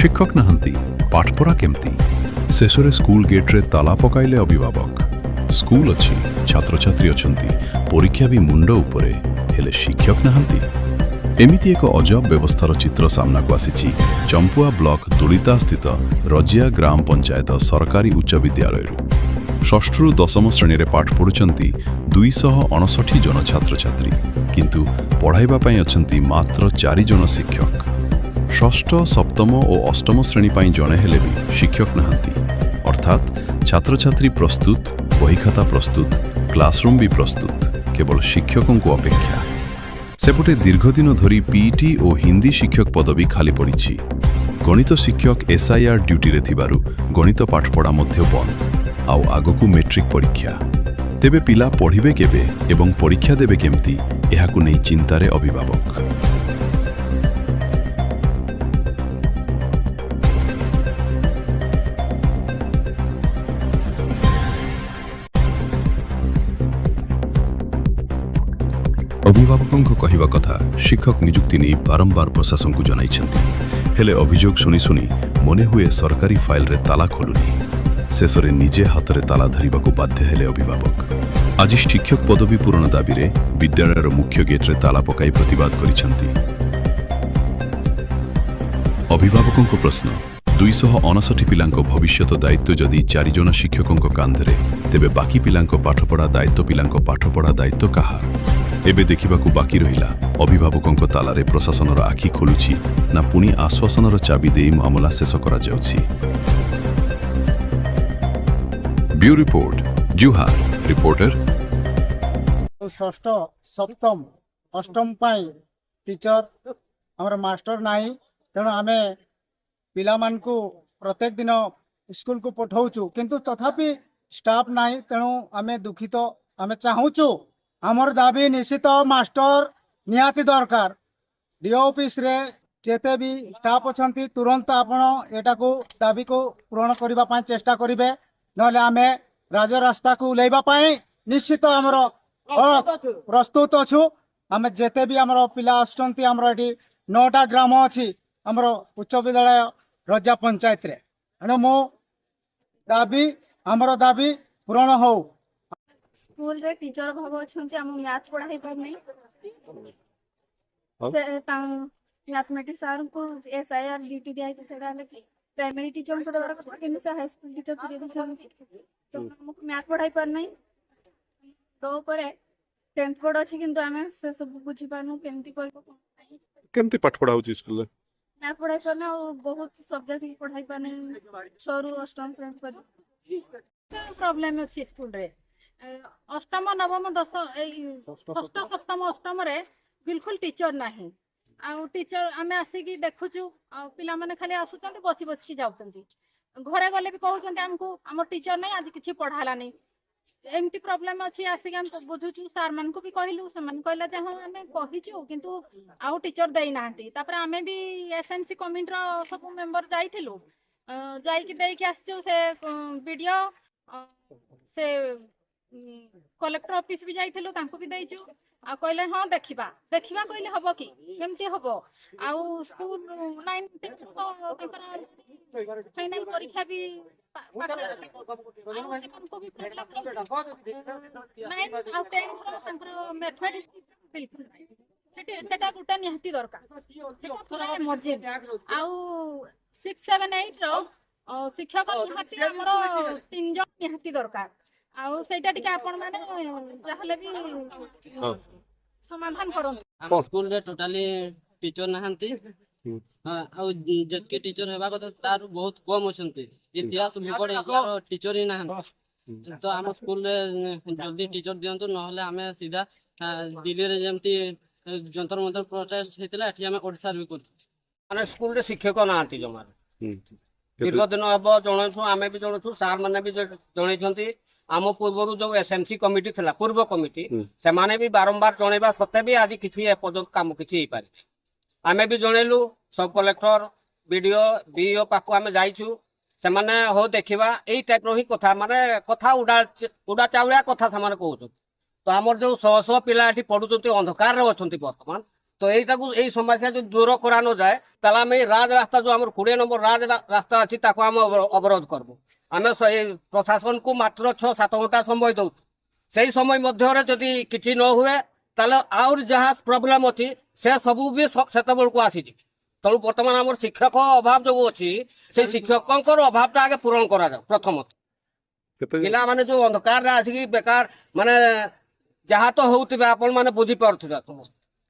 शिक्षक नाहांती पाठपढ़ा केमती शेषरे स्कूल गेट्रे ताला पकाइले अभिभावक स्कूल अच्छी छात्र छात्री अछंती परीक्षा भी मुंड उपरे हेले शिक्षक नाहांती एमिति एक अजब व्यवस्थार चित्र सामना को आसी चंपुआ ब्लॉक दुलिता स्थित रजिया ग्राम पंचायत सरकारी उच्च विद्यालय षष्ठ दशम श्रेणी रे पाठ पढ़ुचंती 259 जन छात्र छात्री किंतु पढ़ाइबा पई अछंती मात्र 4 जन शिक्षक षष्ठ सप्तम और अष्टम श्रेणी पाई जणे हेले भी शिक्षक नाहांती अर्थात छात्र छात्री प्रस्तुत बहीखाता प्रस्तुत क्लासरूम भी प्रस्तुत केवल शिक्षकों को अपेक्षा सेपटे दीर्घदिन धरी पीईटी और हिंदी शिक्षक पदवी खाली पड़ी गणित शिक्षक एसआईआर ड्यूटी रे थिबारु गणित पाठपढ़ा मध्य बंद आउ आगकू मेट्रिक परीक्षा तेबे पिला पढ़िबे केबे एवं परीक्षा देबे केमती एहाकू नै चिंतारे अभिभावक अभिभावकों कहवा कथा शिक्षक नियुक्ति नहीं बारंबार प्रशासन को जनाइछंती हेले अभियोग शुनी शुनी मने हुए सरकारी फाइल रे ताला खोलुनी शेषरे निजे हाथ रे ताला धरिबा को बाध्य हेले अभिभावक आज शिक्षक पदवी पूरण दाबी रे विद्यालयर मुख्य गेट रे ताला पकाई प्रतिवाद करिछंती अभिभावकों को प्रश्न 259 पिलांको भविष्यत दायित्व जदि 4 जन शिक्षकों कांधरे तेबे बाकी पिलांको पाठपढ़ा दायित्व पिलांको पाठपढ़ा दायित्व कहार एबे देखिबाकू बाकी रहिला अभिभावकों तालारे प्रशासनर आखि खोलुछि ना पुनी आश्वासनर चाबी देई मामला शेष करा जाउछि। ब्यूरो रिपोर्ट जुहार रिपोर्टर षष्ठ सप्तम अष्टम पाई टीचर हमर मास्टर नाही तेणु आमे पिला मानकू प्रत्येक दिन स्कूल को पठाउछु किंतु तथापि स्टाफ नाही तेणु आमे दुखित आमे चाहूछु आमर दाबी निश्चित मास्टर निहाती दरकार डीओ ऑफिस रे जेते भी स्टाफ अछंती तुरंत आपण एटा को दाबी को पूर्ण करबा पाई चेष्टा करिवे नले आमे राज रास्ता को उलेबा पाई निश्चित आमर प्रस्तुत अछु आमे जेते भी आमर पिला आछंती आमर एटी 9टा ग्राम अछि आमर उच्च विद्यालय रजा पंचायत रे एनो मो दाबी आमर दाबी पूर्ण हो स्कूल रे टीचर भाव अछंती हम मैथ पढ़ाई पर नहीं से मैथमेटिक्स सर को एसआईआर ड्यूटी दिया है सेटा प्राइमरी टीचर को देबार কথা কিন্তু से हाई स्कूल टीचर को दे दिछंती तो हम मैथ पढ़ाई पर नहीं तो परे 10th बोर्ड अछि किंतु हमें से सब बुझी पानु केमती करबो केमती पाठ पढ़ा होची स्कूल रे मैथ पढ़ाई पर ना बहुत सब्जेक्ट पढ़ाई पर नहीं 6 रु 8म श्रेणी पर प्रॉब्लम अछि स्कूल रे अष्टम नवम दश षष्ठ सप्तम अष्टम रे बिल्कुल टीचर नाही आ टीचर आमे आसिकी देखुछु पिला माने खाली आसुचंती बसी बसी जाउचंती घरे गले भी कहउचंती हमको हमर टीचर नाही आज किछि पढ़ाला नहीं एमती प्रॉब्लम अछि आसिकी हम बुझुछु सर मान को भी कहिलु से मान कहला जे हम आमे कहिछु किंतु आउ टीचर देई नाहंती तापर आमे भी एसएमसी कमिटी रो सब मेंबर जाइथिलु जाई कि देई कि आछछु से वीडियो से कलेक्टर ऑफिस भी जाइथिलु तांको भी देइछु आ कहले हां देखिबा देखिबा कहले हबो कि केमती हबो आ स्कूल 9 10 तो तांकर फाइनल परीक्षा भी को भी प्रॉब्लम 9 आउ 10 तांकर मैथमेटिक्स बिल्कुल सेटा सेटा गुटा निहती दरकार सेटा पूरा इमर्जेंट आ 6 7 8 रो शिक्षक निहती हमरो 3 जन निहती दरकार आउ सेटा टिके आपण माने जाहले भी समाधान करन स्कूल रे टोटली टीचर नहंती आउ जतके टीचर हेबा कत तार बहुत कम अछंती इतिहास भूगोल यार टीचर ही नहंती तो हम स्कूल रे जल्दी टीचर दियंतु नहले हमें सीधा दिल्ली रे जेमती जंतर मंतर प्रोटेस्ट हेतिला एठी हमें ओडिसा रे कर माने स्कूल रे शिक्षक नहंती जमार दीर्घ दिन हबो जणछु हमें भी जणछु सर माने भी जणैछंती आम पूर्व जो एसएमसी कमिटी थिला पूर्व कमिटी से माने भी बारंबार जणैबा सते भी आज किछि एपर्यंत काम किछि हे पारि आमे भी जणैलु सब कलेक्टर वीडियो बीओ पाको आमे जाइछु से माने हो देखिबा एई टाइप रो ही कथा माने कथा उडा चाउळा कथा समान कहउछ तो हमर जो 100 पिला एठी पढुचंती अंधकार रे अछंती वर्तमान तो এইটাକୁ এই সমস্যা যদি দূর করানো যায় তাহলে আমি এই রাজ রাস্তা যে আমার 20 নম্বর রাজ রাস্তা আছে তাকে আমি অবরোধ করব। আমি প্রশাসনକୁ মাত্র 6-7 ঘন্টা সময় দઉં সেই সময় মধ্যে যদি কিছু ন হুয়ে তাহলে আর যাহা প্রবলেম ଅଛି সে সবু বি সেতবেলକୁ আসিଯିବ। তেমন বর্তমান আমার শিক্ষক অভাব যে অছি সেই শিক্ষকঙ্কর অভাবটা আগে পূরণ করা যাও প্রথমত। କେତେ ପିଲାମାନେ ଯୋଉ ଅନ୍ଧକାରରେ ଆସିକି ବେକାର ମାନେ ଯାହା ତ ହଉଥିବେ ଆପଣ ମାନେ ବୁଝିପାରୁଥିବେ ସବୁ।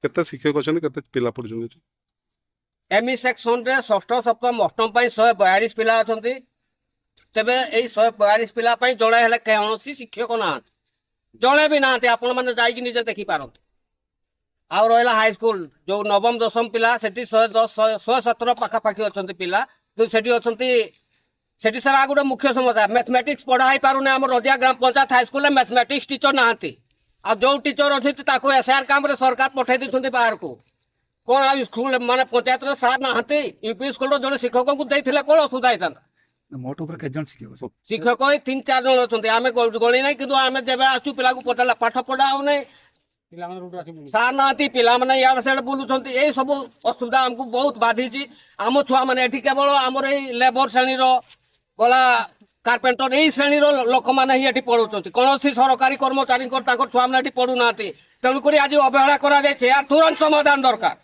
କେତେ ଶିକ୍ଷକ ଅଛନ୍ତି କେତେ ପିଲା ପଢୁଛନ୍ତି ଏଠି? ଏମଇ ସେକ୍ସନରେ ଷଷ୍ଠ ସପ୍ତମ ଅଷ୍ଟମ ପାଇଁ 142 ପିଲା ଅଛନ୍ତି। ତେବେ ଏଇ 142 ପିଲା ପାଇଁ ଜଣେ ହେଲେ କୌଣସି ଶିକ୍ଷକ ନାହାନ୍ତି, ଜଣେ ବି ନାହାନ୍ତି, ଆପଣ ମାନେ ଯାଇକି ନିଜେ ଦେଖିପାରନ୍ତି। ଆଉ ରହିଲା ହାଇସ୍କୁଲ ଯୋଉ ନବମ ଦଶମ ପିଲା ସେଠି 117 ପାଖାପାଖି ଅଛନ୍ତି ପିଲା, କିନ୍ତୁ ସେଠି ଅଛନ୍ତି ସେଠି ସାର୍ ଆଉ ଗୋଟେ ମୁଖ୍ୟ ସମସ୍ୟା ମ୍ୟାଥମେଟିକ୍ସ ପଢା ହେଇପାରୁନି। ଆମର ରଜିଆ ଗ୍ରାମ ପଞ୍ଚାୟତ ହାଇସ୍କୁଲରେ ମ୍ୟାଥମେଟିକ୍ସ ଟିଚର ନାହାନ୍ତି। ଆଉ ଯୋଉ ଟିଚର ଅଛନ୍ତି ତାକୁ ଏସ୍ଆର୍ କାମରେ ସରକାର ପଠେଇ ଦେଇଛନ୍ତି ବାହାରକୁ। କ'ଣ ଆଉ ସ୍କୁଲ ମାନେ ପଞ୍ଚାୟତରେ ସାର୍ ନାହାନ୍ତି? ୟୁପି ସ୍କୁଲର ଜଣେ ଶିକ୍ଷକଙ୍କୁ ଦେଇଥିଲେ କ'ଣ ଅସୁବିଧା ହେଇଥାନ୍ତା? ମୋଟ ଉପରେ କେତେ ଜଣ ଶିକ୍ଷକ ଅଛନ୍ତି? ଶିକ୍ଷକ ଏଇ 3-4 ଜଣ ଅଛନ୍ତି। ଆମେ ଗଣି ନାହିଁ, କିନ୍ତୁ ଆମେ ଯେବେ ଆସୁଛୁ ପିଲାକୁ ପଚାରିଲା ପାଠ ପଢା ହଉନାହିଁ, ସାର୍ ନାହାନ୍ତି, ପିଲାମାନେ ଇଆଡେ ସିଆଡେ ବୁଲୁଛନ୍ତି। ଏଇ ସବୁ ଅସୁବିଧା ଆମକୁ ବହୁତ ବାଧିଛି। ଆମ ଛୁଆମାନେ ଏଠି କେବଳ ଆମର ଏଇ ଲେବର ଶ୍ରେଣୀର ଗଲା କାର୍ପେଣ୍ଟର ଏଇ ଶ୍ରେଣୀର ଲୋକମାନେ ହିଁ ଏଠି ପଢୁଛନ୍ତି। କୌଣସି ସରକାରୀ କର୍ମଚାରୀଙ୍କର ତାଙ୍କର ଛୁଆମାନେ ଏଠି ପଢୁନାହାନ୍ତି। ତେଣୁକରି ଆଜି ଅବହେଳା କରାଯାଇଛି। ଏହା ତୁରନ୍ତ ସମାଧାନ ଦରକାର।